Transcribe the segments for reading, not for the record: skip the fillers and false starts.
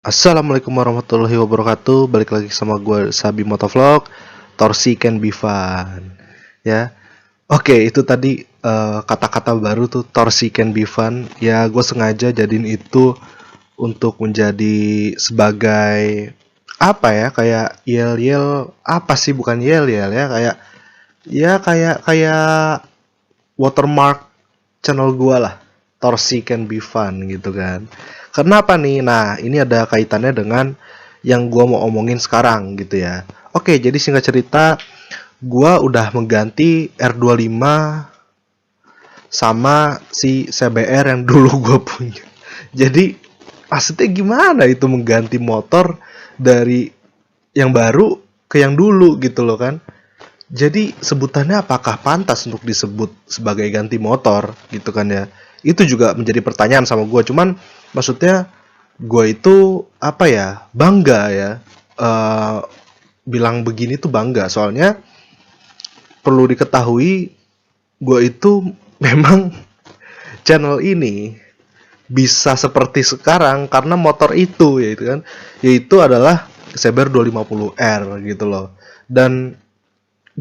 Assalamualaikum warahmatullahi wabarakatuh. Balik lagi sama gue Sabi Motovlog. Torsi can be fun. Ya. Oke, itu tadi kata-kata baru tuh torsi can be fun. Ya, gue sengaja jadiin itu untuk menjadi sebagai apa ya? Kayak yel-yel apa sih, bukan yel-yel ya, kayak watermark channel gua lah. Torsi can be fun gitu kan. Kenapa nih? Nah, ini ada kaitannya dengan yang gua mau omongin sekarang gitu ya. Oke, jadi singkat cerita, gua udah mengganti R25 sama si CBR yang dulu gua punya. Jadi maksudnya gimana itu mengganti motor dari yang baru ke yang dulu gitu loh kan. Jadi sebutannya apakah pantas untuk disebut sebagai ganti motor gitu kan ya? Itu juga menjadi pertanyaan sama gue. Cuman maksudnya gue itu apa ya, bangga ya. Eh, Bilang begini tuh bangga. Soalnya perlu diketahui gue itu memang channel ini bisa seperti sekarang karena motor itu yaitu kan, yaitu adalah CBR 250R gitu loh. Dan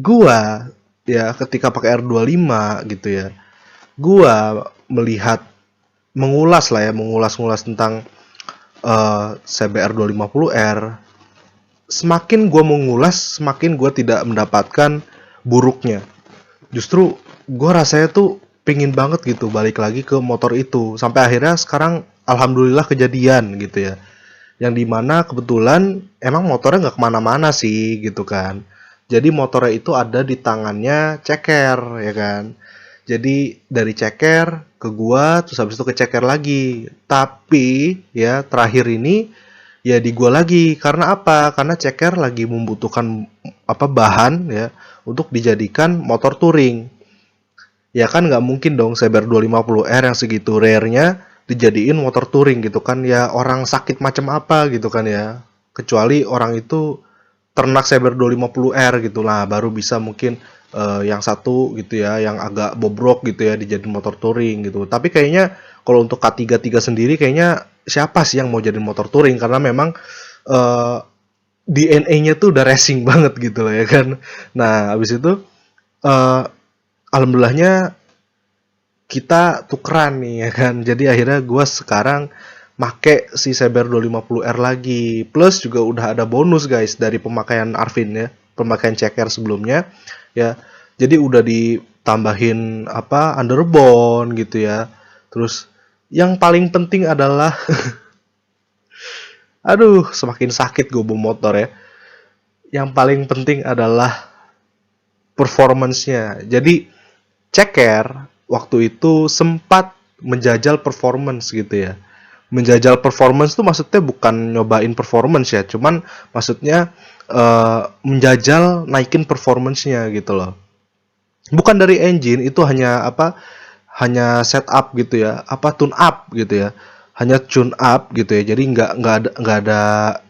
gua ya ketika pakai R25 gitu ya, gua melihat, mengulas tentang CBR 250R. Semakin gua mengulas, semakin gua tidak mendapatkan buruknya. Justru gua rasanya tuh pingin banget gitu balik lagi ke motor itu. Sampai akhirnya sekarang alhamdulillah kejadian gitu ya. Yang dimana kebetulan emang motornya nggak kemana-mana sih gitu kan. Jadi motornya itu ada di tangannya ceker ya kan. Jadi dari ceker ke gua, terus habis itu ke ceker lagi. Tapi ya terakhir ini ya di gua lagi. Karena apa? Karena ceker lagi membutuhkan apa, bahan ya untuk dijadikan motor touring. Ya kan nggak mungkin dong CBR 250R yang segitu rare-nya dijadiin motor touring gitu kan, ya orang sakit macam apa gitu kan ya, kecuali orang itu ternak CBR 250R gitu lah baru bisa mungkin yang satu gitu ya yang agak bobrok gitu ya dijadiin motor touring gitu. Tapi kayaknya kalau untuk K33 sendiri kayaknya siapa sih yang mau jadi motor touring, karena memang eh, DNA-nya tuh udah racing banget gitu loh ya kan. Nah habis itu eh, alhamdulillahnya kita tukeran nih ya kan. Jadi akhirnya gue sekarang make si CBR 250R lagi. Plus juga udah ada bonus guys dari pemakaian Arvin ya, pemakaian ceker sebelumnya ya. Jadi udah ditambahin apa, underbone gitu ya. Terus yang paling penting adalah aduh semakin sakit gue bawa motor ya. Yang paling penting adalah performance-nya. Jadi ceker waktu itu sempat menjajal performance gitu ya. Menjajal performance tuh maksudnya bukan nyobain performance ya, cuman maksudnya menjajal naikin performance-nya gitu loh. Bukan dari engine, itu hanya apa? Hanya setup gitu ya, apa tune up gitu ya. Hanya tune up gitu ya. Jadi nggak ada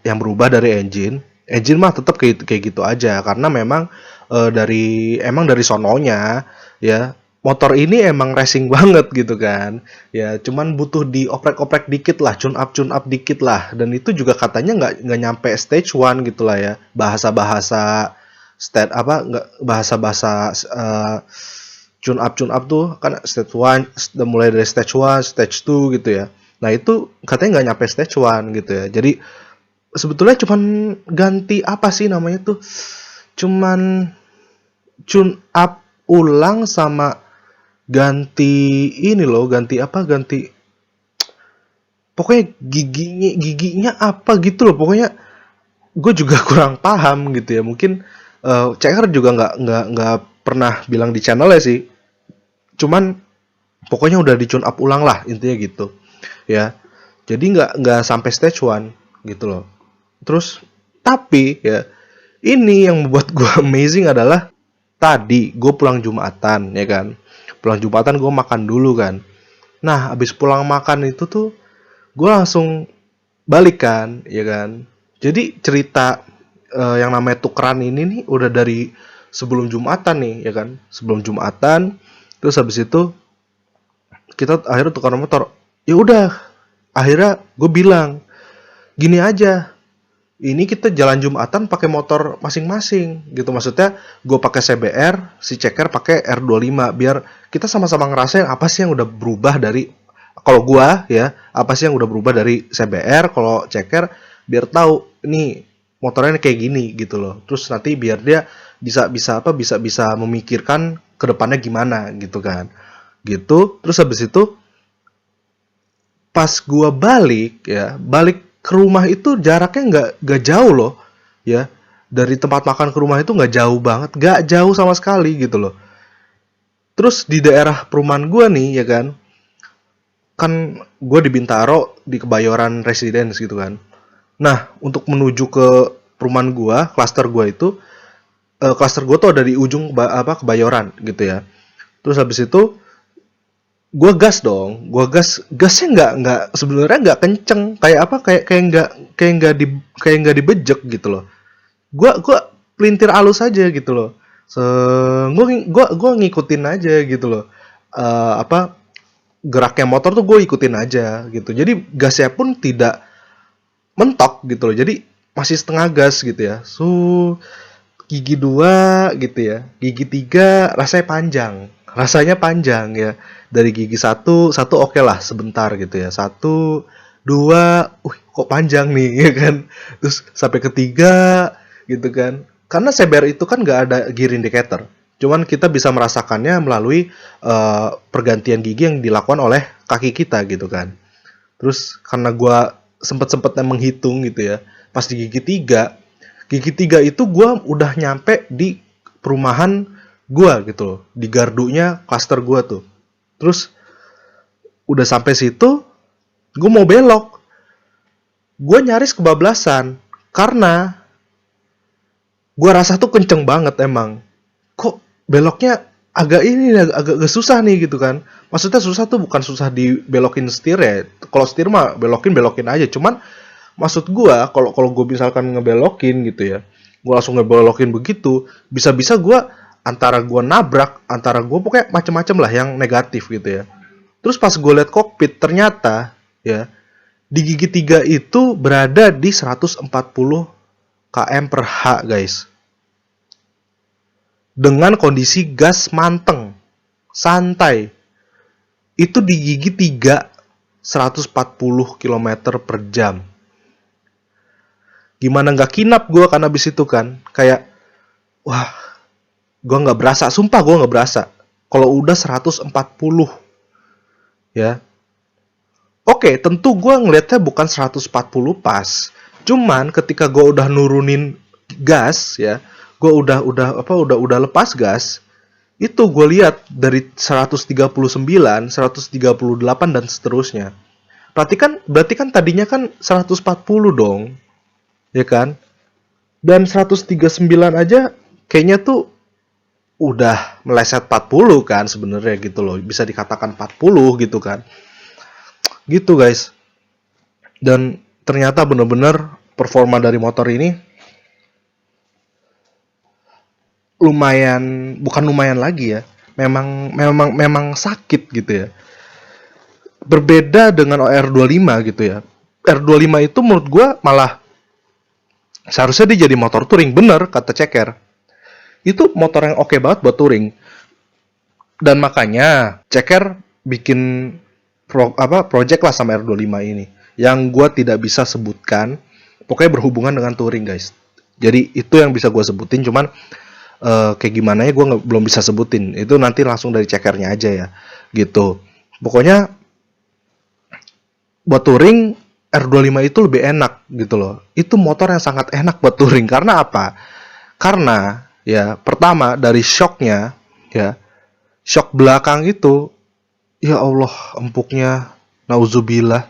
yang berubah dari engine. Engine mah tetap kayak gitu aja karena memang dari sononya ya, motor ini emang racing banget gitu kan ya, cuman butuh dioprek-oprek dikit lah, tune up dikit lah, dan itu juga katanya nggak nyampe stage one gitulah ya, bahasa-bahasa state apa, nggak bahasa-bahasa tune up tuh kan stage one, mulai dari stage one, stage two gitu ya. Nah itu katanya nggak nyampe stage one gitu ya. Jadi sebetulnya cuman ganti apa sih namanya tuh, cuman tune up ulang sama ganti ini loh, ganti apa, ganti pokoknya giginya apa gitu loh, pokoknya gue juga kurang paham gitu ya. Mungkin Ceker juga nggak pernah bilang di channelnya sih, cuman pokoknya udah di tune up ulang lah intinya gitu ya. Jadi nggak sampai stage one gitu loh. Terus tapi ya ini yang membuat gue amazing adalah tadi gue pulang Jumatan ya kan. Pulang Jumatan gue makan dulu kan. Nah, abis pulang makan itu tuh gue langsung balik kan, ya kan. Jadi cerita yang namanya tukeran ini nih udah dari sebelum Jumatan nih, ya kan. Sebelum Jumatan, terus habis itu kita akhirnya tukar motor. Ya udah, akhirnya gue bilang, gini aja, ini kita jalan Jumatan pakai motor masing-masing gitu. Maksudnya gue pakai CBR, si Ceker pakai R25, biar kita sama-sama ngerasain apa sih yang udah berubah dari, kalau gue ya, apa sih yang udah berubah dari CBR, kalau Ceker biar tahu ini motornya kayak gini gitu loh. Terus nanti biar dia bisa memikirkan kedepannya gimana gitu kan. Gitu. Terus habis itu pas gua balik ke rumah itu jaraknya nggak jauh loh, ya. Dari tempat makan ke rumah itu nggak jauh banget, nggak jauh sama sekali gitu loh. Terus di daerah perumahan gua nih, ya kan gua di Bintaro di Kebayoran Residence gitu kan. Nah, untuk menuju ke perumahan gua, klaster gua tuh ada di ujung Kebayoran gitu ya. Terus habis itu gua gas dong, gasnya nggak sebenarnya nggak kenceng, kayak apa, kayak nggak dibejek gitu loh. Gua pelintir halus aja gitu loh. Gua ngikutin aja gitu loh. Apa geraknya motor tuh gue ikutin aja gitu. Jadi gasnya pun tidak mentok gitu loh. Jadi masih setengah gas gitu ya. Gigi 2 gitu ya. Gigi 3 rasanya panjang ya. Dari gigi satu oke lah sebentar gitu ya. 1, 2, kok panjang nih ya kan. Terus sampai ketiga gitu kan. Karena CBR itu kan nggak ada gear indicator. Cuman kita bisa merasakannya melalui pergantian gigi yang dilakukan oleh kaki kita gitu kan. Terus karena gue sempet-sempetnya menghitung gitu ya. Pas di gigi 3 itu gue udah nyampe di perumahan gue gitu loh. Di gardunya klaster gue tuh. Terus udah sampai situ, gue mau belok. Gue nyaris kebablasan karena gue rasa tuh kenceng banget emang. Kok beloknya agak susah nih gitu kan. Maksudnya susah tuh bukan susah dibelokin setir ya. Kalau setir mah belokin aja. Cuman maksud gue kalau gue misalkan ngebelokin gitu ya, gue langsung ngebelokin begitu, bisa-bisa gue antara gue nabrak, antara gue pokoknya macem-macem lah yang negatif gitu ya. Terus pas gue liat kokpit, ternyata ya di gigi 3 itu berada di 140 km per H guys. Dengan kondisi gas manteng, santai. Itu di gigi 3 140 km per jam. Gimana nggak kinap gue kan abis itu kan. Kayak, wah, gue nggak berasa. Sumpah gue nggak berasa. Kalau udah 140, ya. Oke, tentu gue ngelihatnya bukan 140 pas. Cuman ketika gue udah nurunin gas, ya, gue udah lepas gas, itu gue lihat dari 139, 138 dan seterusnya. Berarti kan tadinya kan 140 dong. Ya kan? Dan 139 aja kayaknya tuh udah meleset 40 kan sebenarnya gitu loh. Bisa dikatakan 40 gitu kan. Gitu guys. Dan ternyata bener-bener performa dari motor ini bukan lumayan lagi ya. Memang sakit gitu ya. Berbeda dengan R25 gitu ya. R25 itu menurut gue malah seharusnya dia jadi motor touring, bener kata Ceker. Itu motor yang oke banget buat touring. Dan makanya Ceker bikin project lah sama R25 ini. Yang gue tidak bisa sebutkan. Pokoknya berhubungan dengan touring guys. Jadi itu yang bisa gue sebutin. Cuman kayak gimana ya gue belum bisa sebutin. Itu nanti langsung dari Cekernya aja ya. Gitu. Pokoknya buat touring R25 itu lebih enak gitu loh. Itu motor yang sangat enak buat touring. Karena apa? Karena ya pertama dari shocknya ya. Shock belakang itu ya Allah empuknya nauzubillah.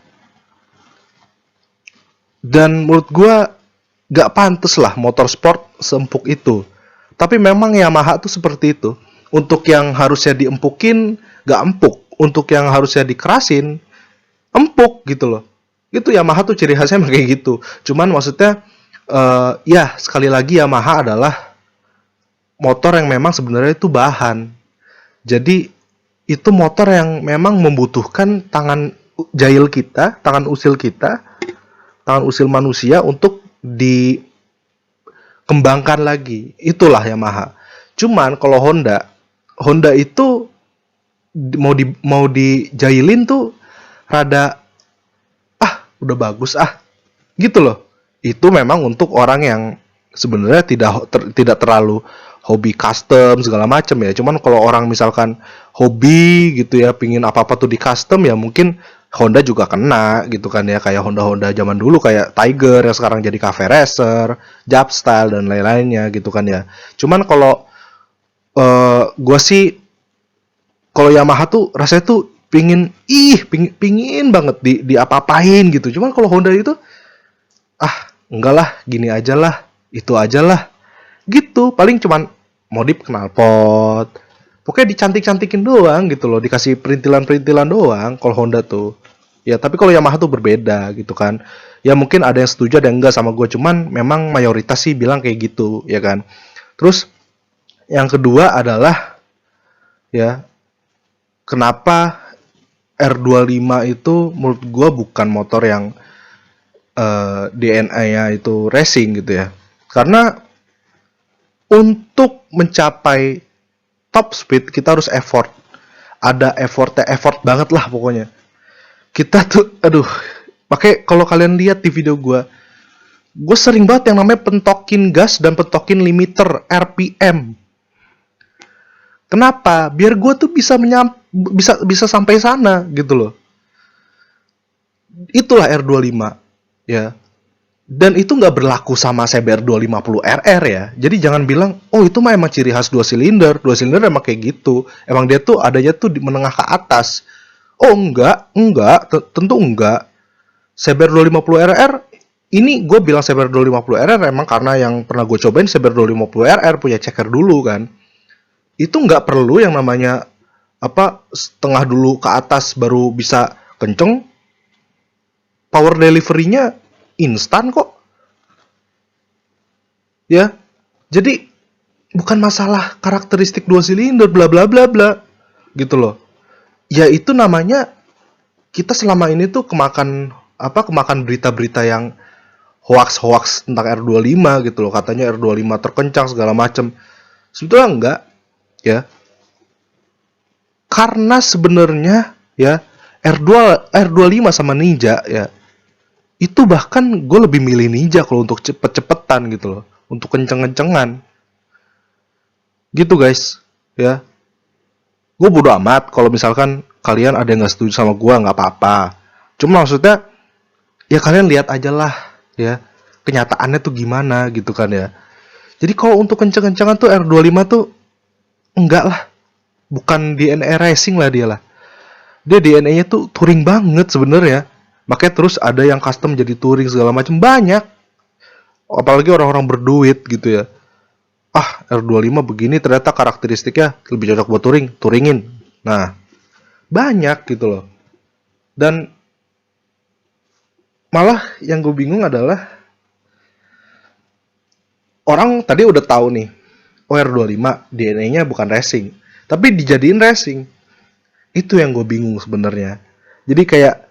Dan menurut gue gak pantas lah motor sport seempuk itu. Tapi memang Yamaha tuh seperti itu. Untuk yang harusnya diempukin gak empuk. Untuk yang harusnya dikerasin empuk gitu loh. Itu Yamaha tuh ciri khasnya kayak gitu. Cuman maksudnya ya sekali lagi Yamaha adalah motor yang memang sebenarnya itu bahan. Jadi itu motor yang memang membutuhkan tangan jahil kita, tangan usil kita tangan usil manusia untuk dikembangkan lagi. Itulah Yamaha. Cuman kalau Honda itu mau dijailin tuh rada udah bagus gitu loh. Itu memang untuk orang yang sebenarnya tidak terlalu hobi custom segala macam ya. Cuman kalau orang misalkan hobi gitu ya, pingin apa-apa tuh di custom ya, mungkin Honda juga kena gitu kan ya, kayak Honda zaman dulu kayak Tiger yang sekarang jadi Cafe Racer, Jab Style dan lain-lainnya gitu kan ya. Cuman kalau gue sih kalau Yamaha tuh rasanya tuh pingin banget di apa-apain gitu. Cuman kalau Honda itu enggak lah, gini aja lah, itu aja lah. Gitu, paling cuman modif knalpot. Pokoknya dicantik-cantikin doang gitu loh, dikasih perintilan-perintilan doang kalau Honda tuh. Ya, tapi kalau Yamaha tuh berbeda gitu kan. Ya mungkin ada yang setuju ada yang enggak sama gue, cuman memang mayoritas sih bilang kayak gitu, ya kan. Terus yang kedua adalah ya, kenapa R25 itu menurut gue bukan motor yang DNA-nya itu racing gitu ya. Karena untuk mencapai top speed kita harus effort. Ada effort banget lah pokoknya. Kita tuh pakai kalau kalian lihat di video gue sering banget yang namanya pentokin gas dan pentokin limiter RPM. Kenapa? Biar gue tuh bisa sampai sana gitu loh. Itulah R25 ya. Dan itu nggak berlaku sama CBR 250RR ya. Jadi jangan bilang, oh itu mah emang ciri khas 2 silinder. 2 silinder emang kayak gitu. Emang dia tuh adanya tuh di menengah ke atas. Oh enggak, tentu enggak. CBR 250RR, ini gue bilang CBR 250RR emang karena yang pernah gue cobain CBR 250RR punya checker dulu kan. Itu nggak perlu yang namanya setengah dulu ke atas baru bisa kenceng. Power delivery-nya instan kok. Ya. Jadi bukan masalah karakteristik 2 silinder bla bla bla bla gitu loh. Ya itu namanya kita selama ini tuh kemakan berita-berita yang hoax tentang R25 gitu loh. Katanya R25 terkencang segala macam. Sebetulnya enggak ya. Karena sebenarnya ya R25 sama Ninja ya, itu bahkan gue lebih milih Ninja kalau untuk cepet-cepetan gitu loh, untuk kenceng-kencengan gitu guys ya. Gue bodo amat kalau misalkan kalian ada yang nggak setuju sama gue, nggak apa-apa. Cuma maksudnya ya kalian lihat aja lah ya kenyataannya tuh gimana gitu kan ya. Jadi kalau untuk kenceng-kencengan tuh R25 tuh enggak lah, bukan DNA racing lah dia lah. Dia DNA-nya tuh touring banget sebenarnya. Makanya terus ada yang custom jadi touring segala macam banyak. Apalagi orang-orang berduit gitu ya. R25 begini ternyata karakteristiknya lebih cocok buat touringin. Nah, banyak gitu loh. Dan malah yang gue bingung adalah orang tadi udah tahu nih, R25 DNA-nya bukan racing, tapi dijadiin racing. Itu yang gue bingung sebenarnya. Jadi kayak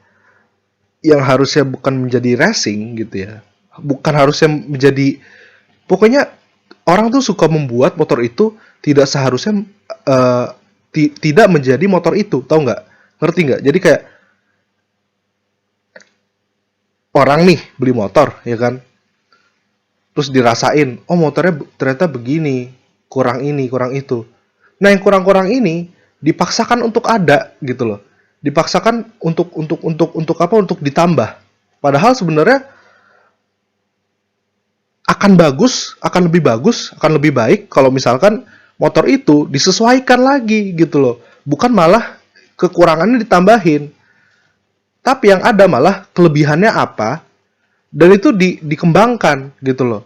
yang harusnya bukan menjadi racing gitu ya, bukan harusnya menjadi, pokoknya orang tuh suka membuat motor itu tidak seharusnya tidak menjadi motor itu, tahu nggak? Ngerti nggak? Jadi kayak orang nih beli motor ya kan, terus dirasain, oh motornya ternyata begini, kurang ini kurang itu. Nah yang kurang-kurang ini dipaksakan untuk ada gitu loh, dipaksakan untuk ditambah. Padahal sebenarnya akan lebih baik kalau misalkan motor itu disesuaikan lagi gitu loh, bukan malah kekurangannya ditambahin. Tapi yang ada malah kelebihannya apa dan itu dikembangkan gitu loh.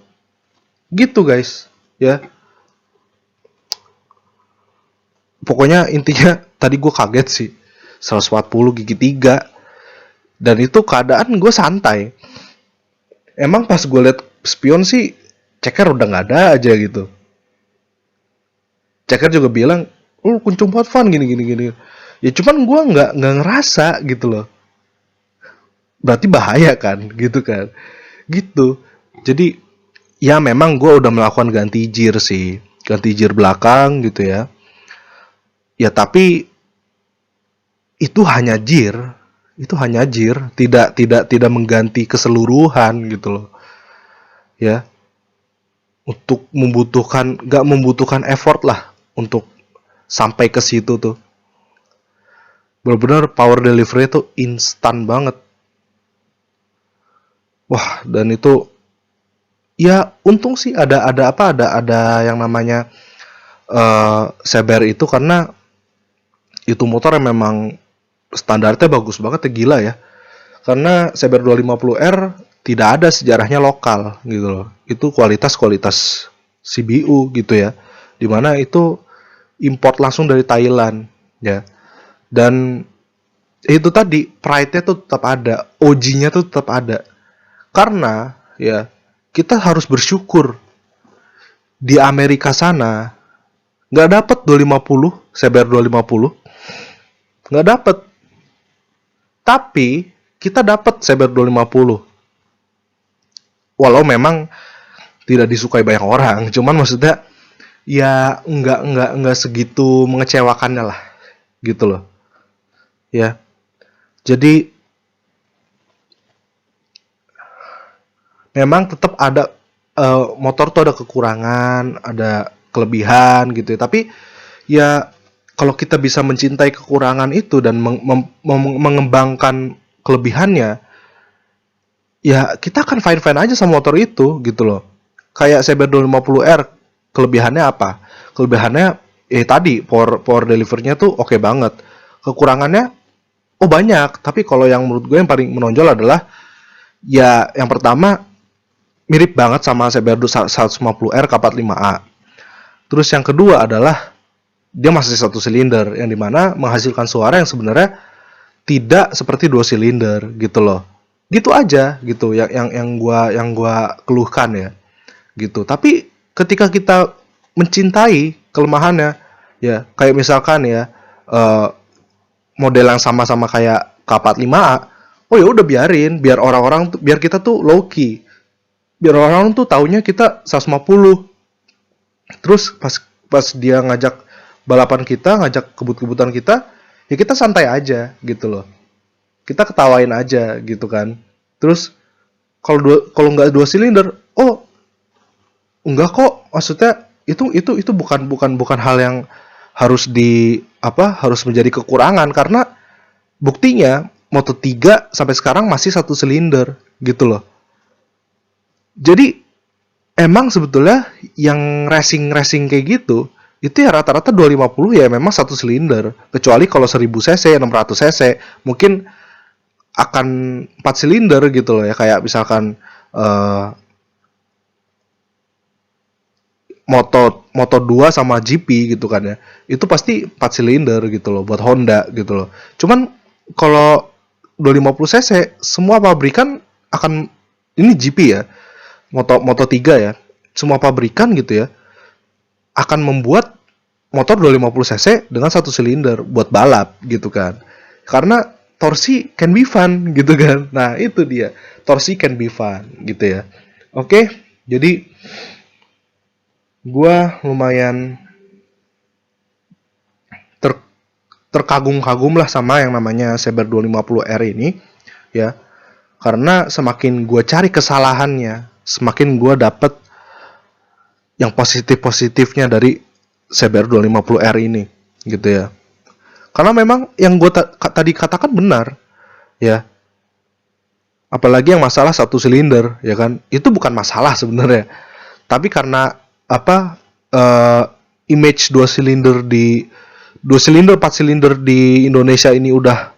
Gitu guys, ya. Pokoknya intinya tadi gue kaget sih 140 gigi 3 dan itu keadaan gue santai. Emang pas gue liat spion sih ceker udah nggak ada aja gitu. Ceker juga bilang, kuncung buat fun gini. Ya cuman gue nggak ngerasa gitu loh. berarti bahaya kan, gitu kan. Gitu. Jadi ya memang gue udah melakukan ganti gear sih, ganti gear belakang gitu ya. Ya tapi itu hanya gear, tidak mengganti keseluruhan gitu loh. Ya, untuk nggak membutuhkan effort lah untuk sampai ke situ tuh. Benar-benar power delivery itu instan banget. Wah, dan itu ya untung sih ada yang namanya Saber itu, karena itu motor yang memang standarnya bagus banget ya, gila ya. Karena Saber 250R tidak ada sejarahnya lokal gitu loh. Itu kualitas CBU gitu ya. Dimana itu import langsung dari Thailand ya. Dan itu tadi pride-nya tuh tetap ada, OG-nya tuh tetap ada. Karena ya kita harus bersyukur di Amerika sana nggak dapet 250, Saber 250, nggak dapet. Tapi kita dapat Saber 250. Walau memang tidak disukai banyak orang, cuman maksudnya ya nggak segitu mengecewakannya lah, gitu loh. Ya, jadi memang tetap ada motor tuh ada kekurangan, ada kelebihan gitu ya. Tapi ya kalau kita bisa mencintai kekurangan itu dan mengembangkan kelebihannya, ya kita akan fine-fine aja sama motor itu gitu loh. Kayak CBR 250R, kelebihannya apa? Kelebihannya tadi power delivery-nya tuh oke banget. Kekurangannya banyak, tapi kalau yang menurut gue yang paling menonjol adalah ya yang pertama mirip banget sama CBR 150R K45A. Terus yang kedua adalah dia masih satu silinder, yang dimana menghasilkan suara yang sebenarnya tidak seperti dua silinder gitu loh. Gitu aja gitu yang gua keluhkan ya gitu. Tapi ketika kita mencintai kelemahannya, ya kayak misalkan ya model yang sama-sama kayak K45A, oh ya udah biarin, biar kita tuh low key, biar orang tuh taunya kita 150. Terus pas dia ngajak balapan kita, ngajak kebut-kebutan kita, ya kita santai aja gitu loh. Kita ketawain aja gitu kan. Terus kalau nggak dua silinder, enggak kok. Maksudnya itu bukan hal yang harus menjadi kekurangan, karena buktinya Moto3 sampai sekarang masih satu silinder gitu loh. Jadi emang sebetulnya yang racing kayak gitu itu ya rata-rata 250 ya memang satu silinder, kecuali kalau 1000 cc, 600 cc mungkin akan 4 silinder gitu loh ya, kayak misalkan Moto 2 sama GP gitu kan ya. Itu pasti 4 silinder gitu loh buat Honda gitu loh. Cuman kalau 250 cc semua pabrikan akan, ini GP ya, Moto3 ya. Semua pabrikan gitu ya akan membuat motor 250 cc dengan satu silinder buat balap gitu kan. Karena torsi can be fun gitu kan. Nah, itu dia. Torsi can be fun gitu ya. Oke, jadi gua lumayan terkagum-kagum lah sama yang namanya Saber 250R ini ya. Karena semakin gue cari kesalahannya, semakin gue dapet yang positif-positifnya dari Saber 250R ini gitu ya. Karena memang yang gue tadi katakan benar ya. Apalagi yang masalah satu silinder ya kan, itu bukan masalah sebenarnya. Tapi karena image dua silinder 4 silinder di Indonesia ini udah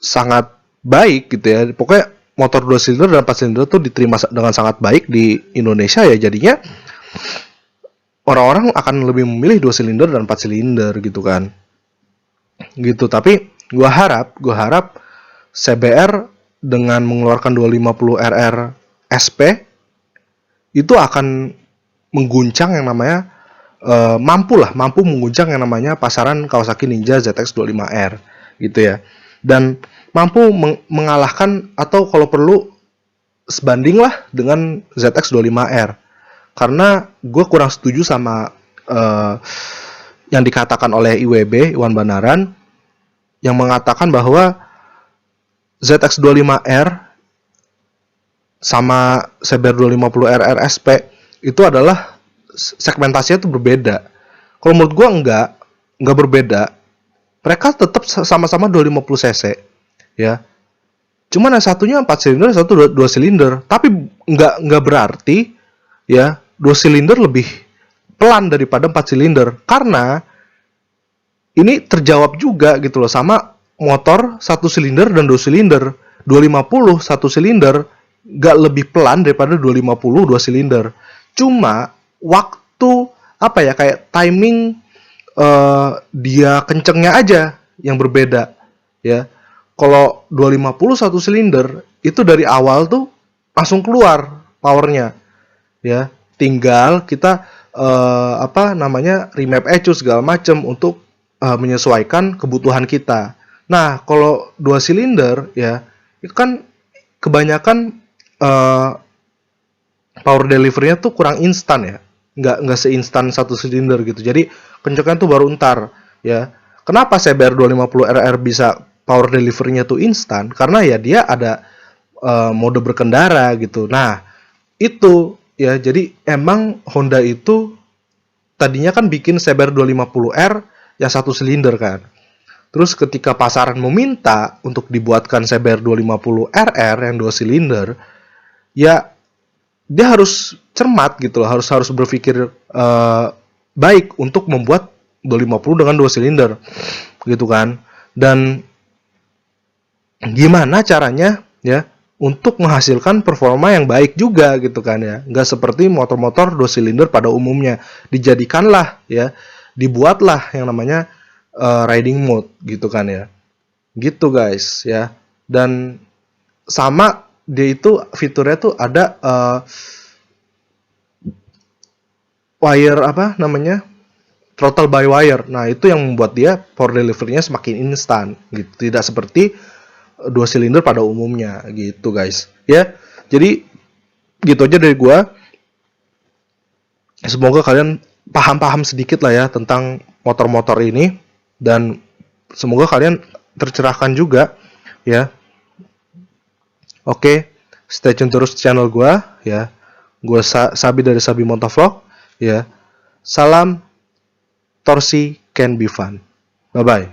sangat baik gitu ya. Pokoknya motor 2 silinder dan 4 silinder tuh diterima dengan sangat baik di Indonesia ya, jadinya orang-orang akan lebih memilih 2 silinder dan 4 silinder gitu kan. Gitu, tapi gua harap CBR dengan mengeluarkan 250RR SP itu akan mengguncang yang namanya mampu mengguncang yang namanya pasaran Kawasaki Ninja ZX 25R gitu ya. dan mampu mengalahkan atau kalau perlu sebanding lah dengan ZX25R. Karena gue kurang setuju sama yang dikatakan oleh IWB, Iwan Banaran, yang mengatakan bahwa ZX25R sama Saber 250R RSP itu adalah segmentasinya itu berbeda. Kalau menurut gue enggak berbeda. Mereka tetap sama-sama 250 cc, ya. Cuman yang satunya 4 silinder, satu 2 silinder. Tapi enggak berarti, ya, 2 silinder lebih pelan daripada 4 silinder. Karena ini terjawab juga gitu loh sama motor 1 silinder dan 2 silinder. 250 1 silinder nggak lebih pelan daripada 250 2 silinder. Cuma waktu apa ya, kayak timing dia kencengnya aja yang berbeda, ya. Kalau 250 1 silinder itu dari awal tuh langsung keluar powernya, ya. Tinggal kita remap ECU segala macam untuk menyesuaikan kebutuhan kita. Nah, kalau 2 silinder, ya, itu kan kebanyakan power delivery-nya tuh kurang instan, ya. Nggak seinstan 1 silinder gitu. Jadi kencengnya tuh baru ntar, ya. Kenapa CBR 250 RR bisa power delivery-nya tuh instan? Karena ya dia ada mode berkendara gitu. Nah, itu ya, jadi emang Honda itu tadinya kan bikin CBR 250R yang 1 silinder kan. Terus ketika pasaran meminta untuk dibuatkan CBR 250 RR yang 2 silinder, ya dia harus cermat gitu loh, harus berpikir baik untuk membuat 250 dengan 2 silinder gitu kan. Dan gimana caranya, ya, untuk menghasilkan performa yang baik juga gitu kan, ya. Nggak seperti motor-motor 2 silinder pada umumnya. Dijadikanlah, ya, dibuatlah yang namanya riding mode gitu kan, ya. Gitu guys, ya. Dan sama dia itu fiturnya tuh ada wire throttle by wire. Nah, itu yang membuat dia power delivery-nya semakin instan gitu. Tidak seperti 2 silinder pada umumnya gitu guys, ya. Jadi gitu aja dari gua. Semoga kalian paham sedikit lah ya tentang motor-motor ini, dan semoga kalian tercerahkan juga, ya. Oke, stay tune terus channel gua, ya. Gua Sabi dari Sabi Motovlog, ya. Salam torsi can be fun. Bye bye.